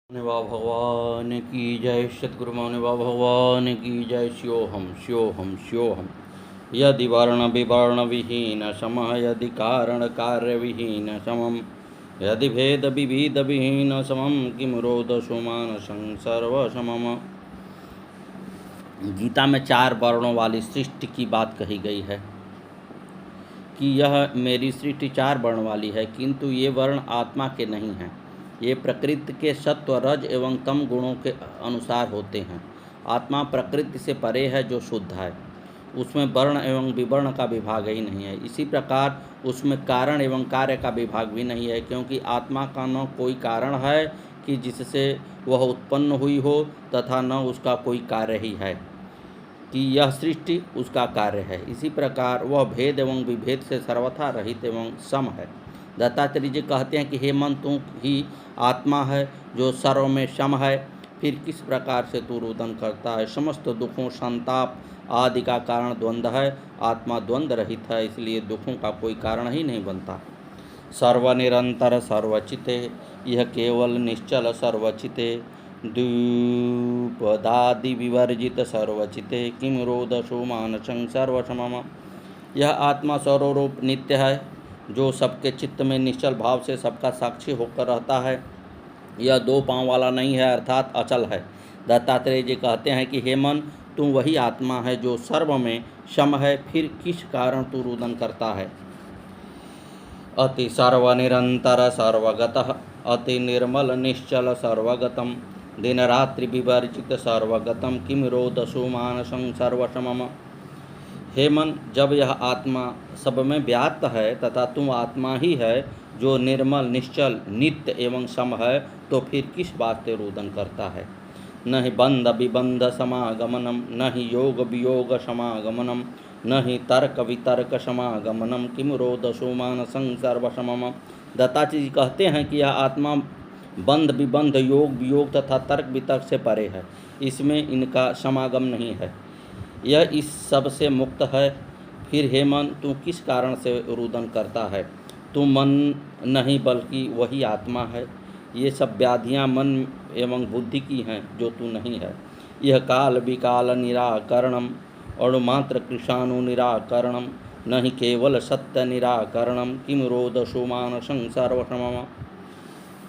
मौनी बाबा भगवान की जय। सतगुरु मौनी बाबा भगवान की जय। स्योहम स्योहम स्योहम। यदि वर्ण विवर्ण विहीन समः, यदि कारण कार्य विहीन समम, यदि भेद विविध विहीन समम, किम रोदसो मानसं सर्वसमम। गीता में 4 वर्णों वाली सृष्टि की बात कही गई है कि यह मेरी सृष्टि 4 वर्ण वाली है, किंतु ये वर्ण आत्मा के नहीं हैं। ये प्रकृति के सत्व रज एवं तम गुणों के अनुसार होते हैं। आत्मा प्रकृति से परे है जो शुद्ध है, उसमें वर्ण एवं विवर्ण का विभाग ही नहीं है। इसी प्रकार उसमें कारण एवं कार्य का विभाग भी नहीं है, क्योंकि आत्मा का न कोई कारण है कि जिससे वह उत्पन्न हुई हो, तथा न उसका कोई कार्य ही है कि यह सृष्टि उसका कार्य है। इसी प्रकार वह भेद एवं विभेद से सर्वथा रहित एवं सम है। दत्तात्रेय जी कहते हैं कि हे मन, तू ही आत्मा है जो सर्व में सम है, फिर किस प्रकार से तू रुदन करता है। समस्त दुखों संताप आदि का कारण द्वंद्व है। आत्मा द्वंद्व रहित है, इसलिए दुखों का कोई कारण ही नहीं बनता। सर्वनिरंतर सर्वचिते, यह केवल निश्चल सर्वचिते, द्विपदादि विवर्जित सर्वचिते, किम रोदसो मानसं सर्वसमम। यह आत्मा सर्वरूप नित्य है, जो सबके चित्त में निश्चल भाव से सबका साक्षी होकर रहता है। यह 2 पांव वाला नहीं है, अर्थात अचल है। दत्तात्रेय जी कहते हैं कि हे मन, तू वही आत्मा है जो सर्व में सम है, फिर किस कारण तू रुदन करता है। अति सर्वनिरंतर सर्वगतः, अति निर्मल निश्चल सर्वगतम, दिन रात्रि विवर्जित सर्वगतम, किम रोदसो मानसं सर्वसमम। हे मन, जब यह आत्मा सब में व्याप्त है तथा तुम आत्मा ही है जो निर्मल निश्चल नित्य एवं सम है, तो फिर किस बात से रुदन करता है। न ही बंध विबंध समागमनम, न ही योग वियोग समागमनम, न ही तर्क वितर्क समागमनम, किम रोदसो मानसं सर्वसमम। दत्तात्रेय जी कहते हैं कि यह आत्मा बंध विबंध योग वियोग तथा तर्क वितर्क से परे है, इसमें इनका समागम नहीं है। यह इस सब से मुक्त है। फिर हे मन, तू किस कारण से रुदन करता है। तू मन नहीं बल्कि वही आत्मा है। ये सब व्याधियाँ मन एवं बुद्धि की हैं, जो तू नहीं है। यह काल विकाल निराकरणम, अणुमात्र कृशाणु निराकरणम, न ही केवल सत्य निराकरणम, किम रोदसो मानसं सर्वसमम।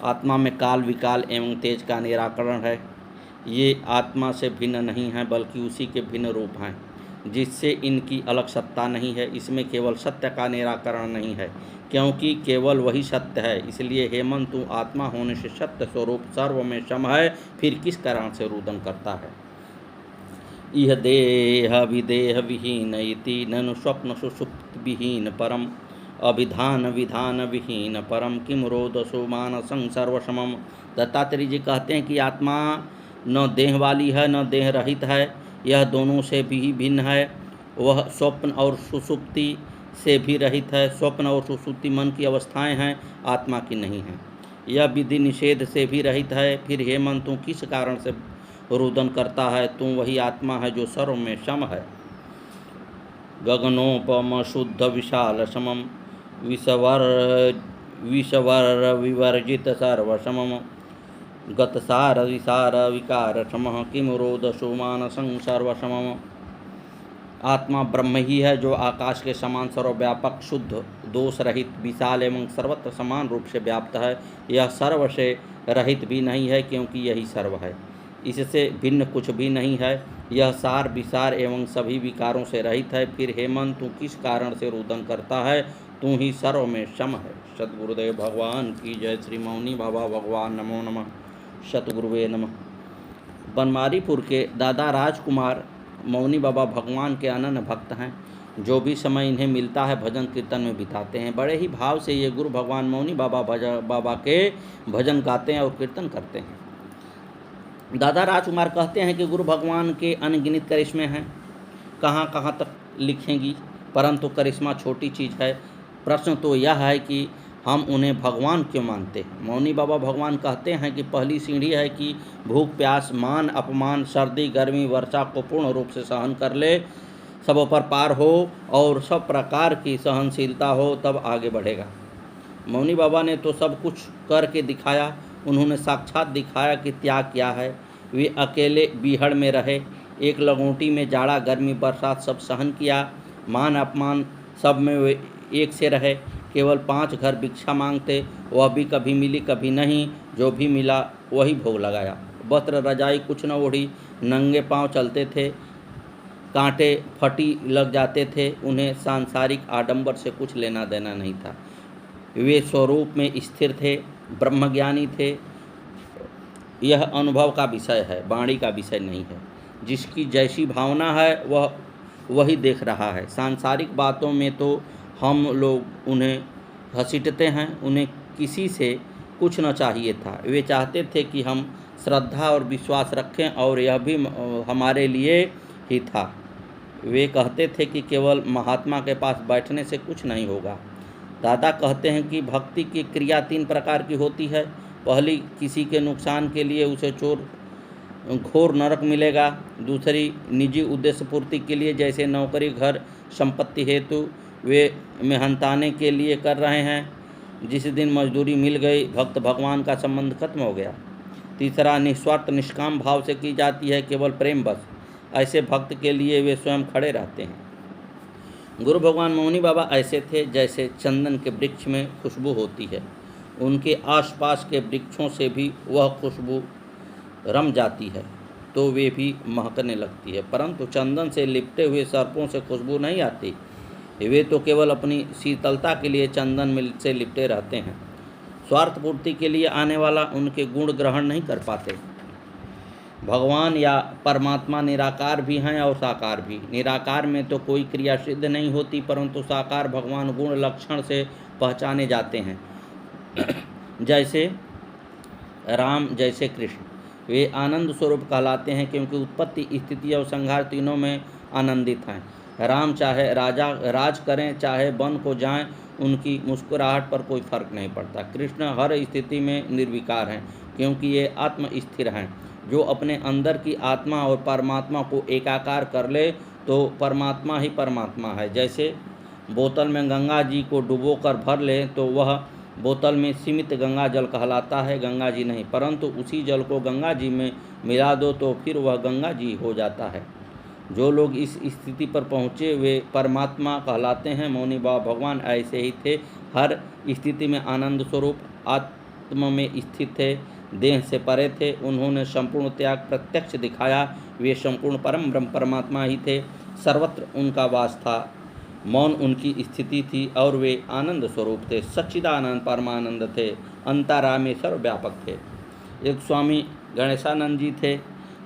आत्मा में काल विकाल एवं तेज का निराकरण है। ये आत्मा से भिन्न नहीं है, बल्कि उसी के भिन्न रूप हैं, जिससे इनकी अलग सत्ता नहीं है। इसमें केवल सत्य का निराकरण नहीं है, क्योंकि केवल वही सत्य है। इसलिए हे मन, तू आत्मा होने से सत्य स्वरूप सर्व में सम है, फिर किस कारण से रुदन करता है। यह देह विदेह विहीन इति, ननु स्वप्न सुषुप्त विहीन परम, अभिधान विधान विहीन परम, किम रोदसो मानसं सर्वसमम। दत्तात्रेय जी कहते हैं कि आत्मा न देह वाली है न देह रहित है, यह दोनों से भी भिन्न है। वह स्वप्न और सुषुप्ति से भी रहित है। स्वप्न और सुषुप्ति मन की अवस्थाएं हैं, आत्मा की नहीं हैं। यह विधि निषेध से भी रहित है। फिर हे मन, तू किस कारण से रुदन करता है। तू वही आत्मा है जो सर्व में सम है। गगनोपम शुद्ध विशाल समम, विषवर विवर्जित सर्वसमम, गतसार विसार विकार समः, किम रोदसो मानसं सर्वसमम। आत्मा ब्रह्म ही है, जो आकाश के समान सर्वव्यापक शुद्ध दोष रहित विशाल एवं सर्वत्र समान रूप से व्याप्त है। यह सर्व से रहित भी नहीं है, क्योंकि यही सर्व है, इससे भिन्न कुछ भी नहीं है। यह सार विसार एवं सभी विकारों से रहित है। फिर हे मन, तू किस कारण से रुदन करता है। तू ही सर्व में सम है। सतगुरुदेव भगवान की जय। श्री मौनी बाबा भगवान नमो नमः। सतगुरुवे नमः। बनमारीपुर के दादा राजकुमार मौनी बाबा भगवान के अनन्य भक्त हैं। जो भी समय इन्हें मिलता है भजन कीर्तन में बिताते हैं। बड़े ही भाव से ये गुरु भगवान मौनी बाबा के भजन गाते हैं और कीर्तन करते हैं। दादा राजकुमार कहते हैं कि गुरु भगवान के अनगिनत करिश्मे हैं, कहाँ कहाँ तक लिखेंगी, परंतु करिश्मा छोटी चीज़ है। प्रश्न तो यह है कि हम उन्हें भगवान क्यों मानते हैं। मौनी बाबा भगवान कहते हैं कि पहली सीढ़ी है कि भूख प्यास मान अपमान सर्दी गर्मी वर्षा को पूर्ण रूप से सहन कर ले, सब पर पार हो और सब प्रकार की सहनशीलता हो, तब आगे बढ़ेगा। मौनी बाबा ने तो सब कुछ करके दिखाया उन्होंने साक्षात दिखाया कि त्याग क्या है। वे अकेले बीहड़ में रहे, एक लगोटी में जाड़ा गर्मी बरसात सब सहन किया, मान अपमान सब में वे एक से रहे। केवल 5 घर भिक्षा मांगते, वह भी कभी मिली कभी नहीं, जो भी मिला वही भोग लगाया। वस्त्र रजाई कुछ न ओढ़ी, नंगे पांव चलते थे, कांटे फटी लग जाते थे। उन्हें सांसारिक आडंबर से कुछ लेना देना नहीं था। वे स्वरूप में स्थिर थे, ब्रह्मज्ञानी थे। यह अनुभव का विषय है, वाणी का विषय नहीं है। जिसकी जैसी भावना है वह वही देख रहा है। सांसारिक बातों में तो हम लोग उन्हें घसीटते हैं। उन्हें किसी से कुछ न चाहिए था। वे चाहते थे कि हम श्रद्धा और विश्वास रखें, और यह भी हमारे लिए ही था। वे कहते थे कि केवल महात्मा के पास बैठने से कुछ नहीं होगा। दादा कहते हैं कि भक्ति की क्रिया 3 प्रकार की होती है। पहली, किसी के नुकसान के लिए उसे घोर नरक मिलेगा। दूसरी, निजी उद्देश्य पूर्ति के लिए, जैसे नौकरी घर संपत्ति हेतु वे मेहनताने के लिए कर रहे हैं। जिस दिन मजदूरी मिल गई, भक्त भगवान का संबंध खत्म हो गया। तीसरा, निस्वार्थ निष्काम भाव से की जाती है, केवल प्रेम बस। ऐसे भक्त के लिए वे स्वयं खड़े रहते हैं। गुरु भगवान मौनी बाबा ऐसे थे जैसे चंदन के वृक्ष में खुशबू होती है। उनके आसपास के वृक्षों से भी वह खुशबू रम जाती है तो वे भी महकने लगती है, परंतु चंदन से लिपटे हुए सर्पों से खुशबू नहीं आती। वे तो केवल अपनी शीतलता के लिए चंदन में से लिपटे रहते हैं। स्वार्थ पूर्ति के लिए आने वाला उनके गुण ग्रहण नहीं कर पाते। भगवान या परमात्मा निराकार भी हैं और साकार भी। निराकार में तो कोई क्रिया सिद्ध नहीं होती, परंतु साकार भगवान गुण लक्षण से पहचाने जाते हैं। जैसे राम, जैसे कृष्ण। वे आनंद स्वरूप कहलाते हैं क्योंकि उत्पत्ति, स्थिति और संहार तीनों में आनंदित हैं। राम चाहे राज करें चाहे वन को जाएं, उनकी मुस्कुराहट पर कोई फर्क नहीं पड़ता। कृष्ण हर स्थिति में निर्विकार हैं क्योंकि ये आत्म स्थिर हैं। जो अपने अंदर की आत्मा और परमात्मा को एकाकार कर ले तो परमात्मा ही परमात्मा है। जैसे बोतल में गंगा जी को डुबोकर भर ले तो वह बोतल में सीमित गंगा जल कहलाता है, गंगा जी नहीं। परंतु उसी जल को गंगा जी में मिला दो तो फिर वह गंगा जी हो जाता है। जो लोग इस स्थिति पर पहुँचे वे परमात्मा कहलाते हैं। मौनी बाबा भगवान ऐसे ही थे, हर स्थिति में आनंद स्वरूप आत्म में स्थित थे, देह से परे थे। उन्होंने संपूर्ण त्याग प्रत्यक्ष दिखाया। वे संपूर्ण परम ब्रह्म परमात्मा ही थे। सर्वत्र उनका वास था, मौन उनकी स्थिति थी और वे आनंद स्वरूप थे, सच्चिदानंद परमानंद थे, अंतरामी सर्वव्यापक थे। एक स्वामी गणेशानंद जी थे,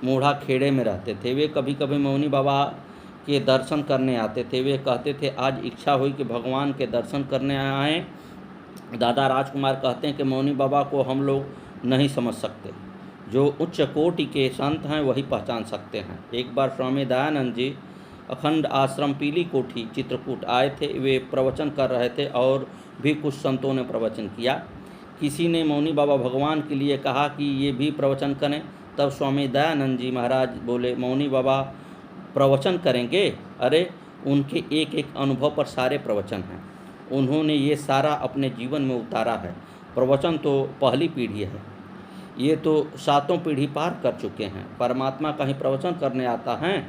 मूढ़ा खेड़े में रहते थे। वे कभी कभी मौनी बाबा के दर्शन करने आते थे। वे कहते थे आज इच्छा हुई कि भगवान के दर्शन करने आएँ। दादा राजकुमार कहते हैं कि मौनी बाबा को हम लोग नहीं समझ सकते, जो उच्च कोटि के संत हैं वही पहचान सकते हैं। एक बार स्वामी दयानंद जी अखंड आश्रम पीली कोठी चित्रकूट आए थे। वे प्रवचन कर रहे थे और भी कुछ संतों ने प्रवचन किया। किसी ने मौनी बाबा भगवान के लिए कहा कि ये भी प्रवचन करें। तब स्वामी दयानंद जी महाराज बोले, मौनी बाबा प्रवचन करेंगे? अरे उनके एक एक अनुभव पर सारे प्रवचन हैं। उन्होंने ये सारा अपने जीवन में उतारा है। प्रवचन तो पहली पीढ़ी है, ये तो 7 पीढ़ी पार कर चुके हैं। परमात्मा कहीं प्रवचन करने आता है,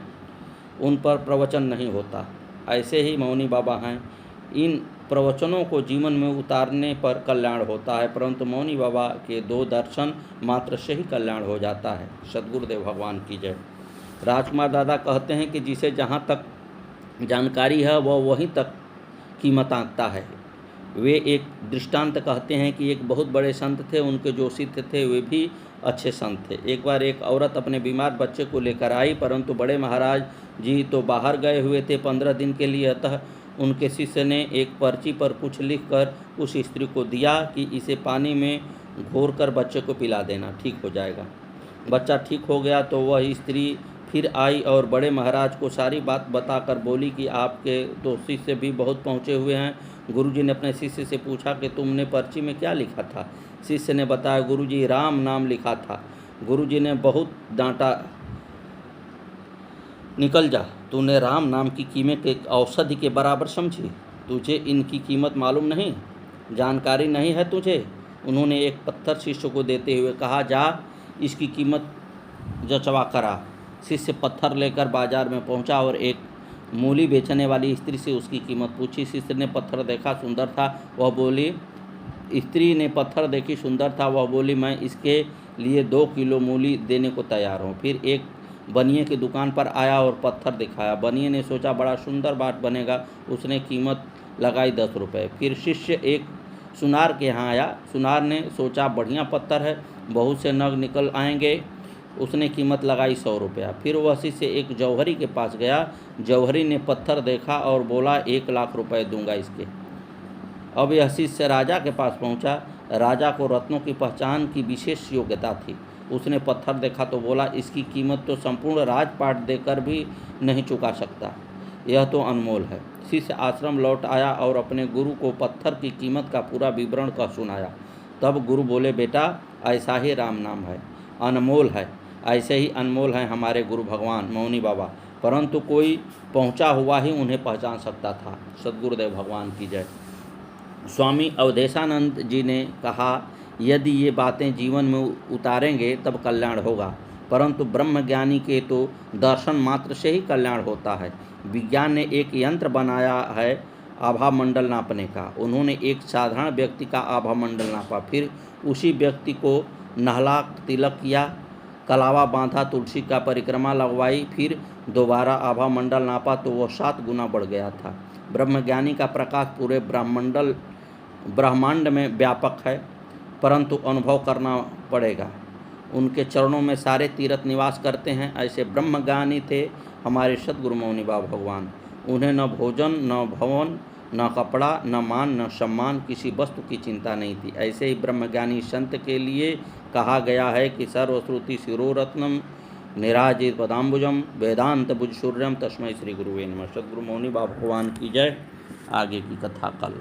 उन पर प्रवचन नहीं होता। ऐसे ही मौनी बाबा हैं, इन प्रवचनों को जीवन में उतारने पर कल्याण होता है, परंतु मौनी बाबा के 2 दर्शन मात्र से ही कल्याण हो जाता है। सद्गुरुदेव भगवान की जय। राजकुमार दादा कहते हैं कि जिसे जहाँ तक जानकारी है वह वहीं तक कीमत आंकता है। वे एक दृष्टांत कहते हैं कि एक बहुत बड़े संत थे, उनके जो शिष्य थे वे भी अच्छे संत थे। एक बार एक औरत अपने बीमार बच्चे को लेकर आई, परंतु बड़े महाराज जी तो बाहर गए हुए थे 15 दिन के लिए। अतः उनके शिष्य ने एक पर्ची पर कुछ लिखकर उस स्त्री को दिया कि इसे पानी में घोरकर बच्चे को पिला देना, ठीक हो जाएगा। बच्चा ठीक हो गया तो वह स्त्री फिर आई और बड़े महाराज को सारी बात बताकर बोली कि आपके तो शिष्य भी बहुत पहुँचे हुए हैं। गुरुजी ने अपने शिष्य से पूछा कि तुमने पर्ची में क्या लिखा था? शिष्य ने बताया, गुरुजी राम नाम लिखा था। गुरुजी ने बहुत डांटा, निकल जा, तूने राम नाम की कीमत एक औषधि के बराबर समझी? तुझे इनकी कीमत मालूम नहीं, जानकारी नहीं है तुझे? उन्होंने एक पत्थर शिष्य को देते हुए कहा, जा इसकी कीमत जचवा करा। शिष्य पत्थर लेकर बाजार में पहुंचा और एक मूली बेचने वाली स्त्री से उसकी कीमत पूछी। शिष्य ने पत्थर देखा, सुंदर था, वह बोली स्त्री ने पत्थर देखी, सुंदर था, वह बोली मैं इसके लिए 2 किलो मूली देने को तैयार हूँ। फिर एक बनिए की दुकान पर आया और पत्थर दिखाया। बनिए ने सोचा बड़ा सुंदर बाट बनेगा, उसने कीमत लगाई 10 रुपये। फिर शिष्य एक सुनार के यहाँ आया। सुनार ने सोचा बढ़िया पत्थर है, बहुत से नग निकल आएंगे, उसने कीमत लगाई 100 रुपया। फिर वह शिष्य एक जौहरी के पास गया। जौहरी ने पत्थर देखा और बोला 1 लाख रुपए दूंगा इसके। अब यह शिष्य राजा के पास पहुंचा। राजा को रत्नों की पहचान की विशेष योग्यता थी। उसने पत्थर देखा तो बोला इसकी कीमत तो संपूर्ण राजपाट देकर भी नहीं चुका सकता, यह तो अनमोल है। शिष्य आश्रम लौट आया और अपने गुरु को पत्थर की कीमत का पूरा विवरण कह सुनाया। तब गुरु बोले, बेटा ऐसा ही राम नाम है, अनमोल है। ऐसे ही अनमोल हैं हमारे गुरु भगवान मौनी बाबा, परंतु कोई पहुंचा हुआ ही उन्हें पहचान सकता था। सद्गुरुदेव भगवान की जय। स्वामी अवधेशानंद जी ने कहा, यदि ये बातें जीवन में उतारेंगे तब कल्याण होगा, परंतु ब्रह्मज्ञानी के तो दर्शन मात्र से ही कल्याण होता है। विज्ञान ने एक यंत्र बनाया है आभा मंडल नापने का। उन्होंने एक साधारण व्यक्ति का आभा मंडल नापा, फिर उसी व्यक्ति को नहला, तिलक किया, कलावा बांधा, तुलसी का परिक्रमा लगवाई, फिर दोबारा आभा मंडल नापा तो वह 7 गुना बढ़ गया था। ब्रह्मज्ञानी का प्रकाश पूरे ब्रह्मांड में व्यापक है, परंतु अनुभव करना पड़ेगा। उनके चरणों में सारे तीर्थ निवास करते हैं। ऐसे ब्रह्मज्ञानी थे हमारे सद्गुरु मौनी बाबा भगवान। उन्हें न भोजन, न भवन, न कपड़ा, न मान, न सम्मान, किसी वस्तु की चिंता नहीं थी। ऐसे ही ब्रह्मज्ञानी संत के लिए कहा गया है कि सर्वश्रुति शिरोरत्नम निराजित पदाम्बुजम वेदांत भुज सूर्यम तस्मै श्री गुरुवे नमः। सद्गुरु मौनी बाबा भगवान की जय। आगे की कथा कल।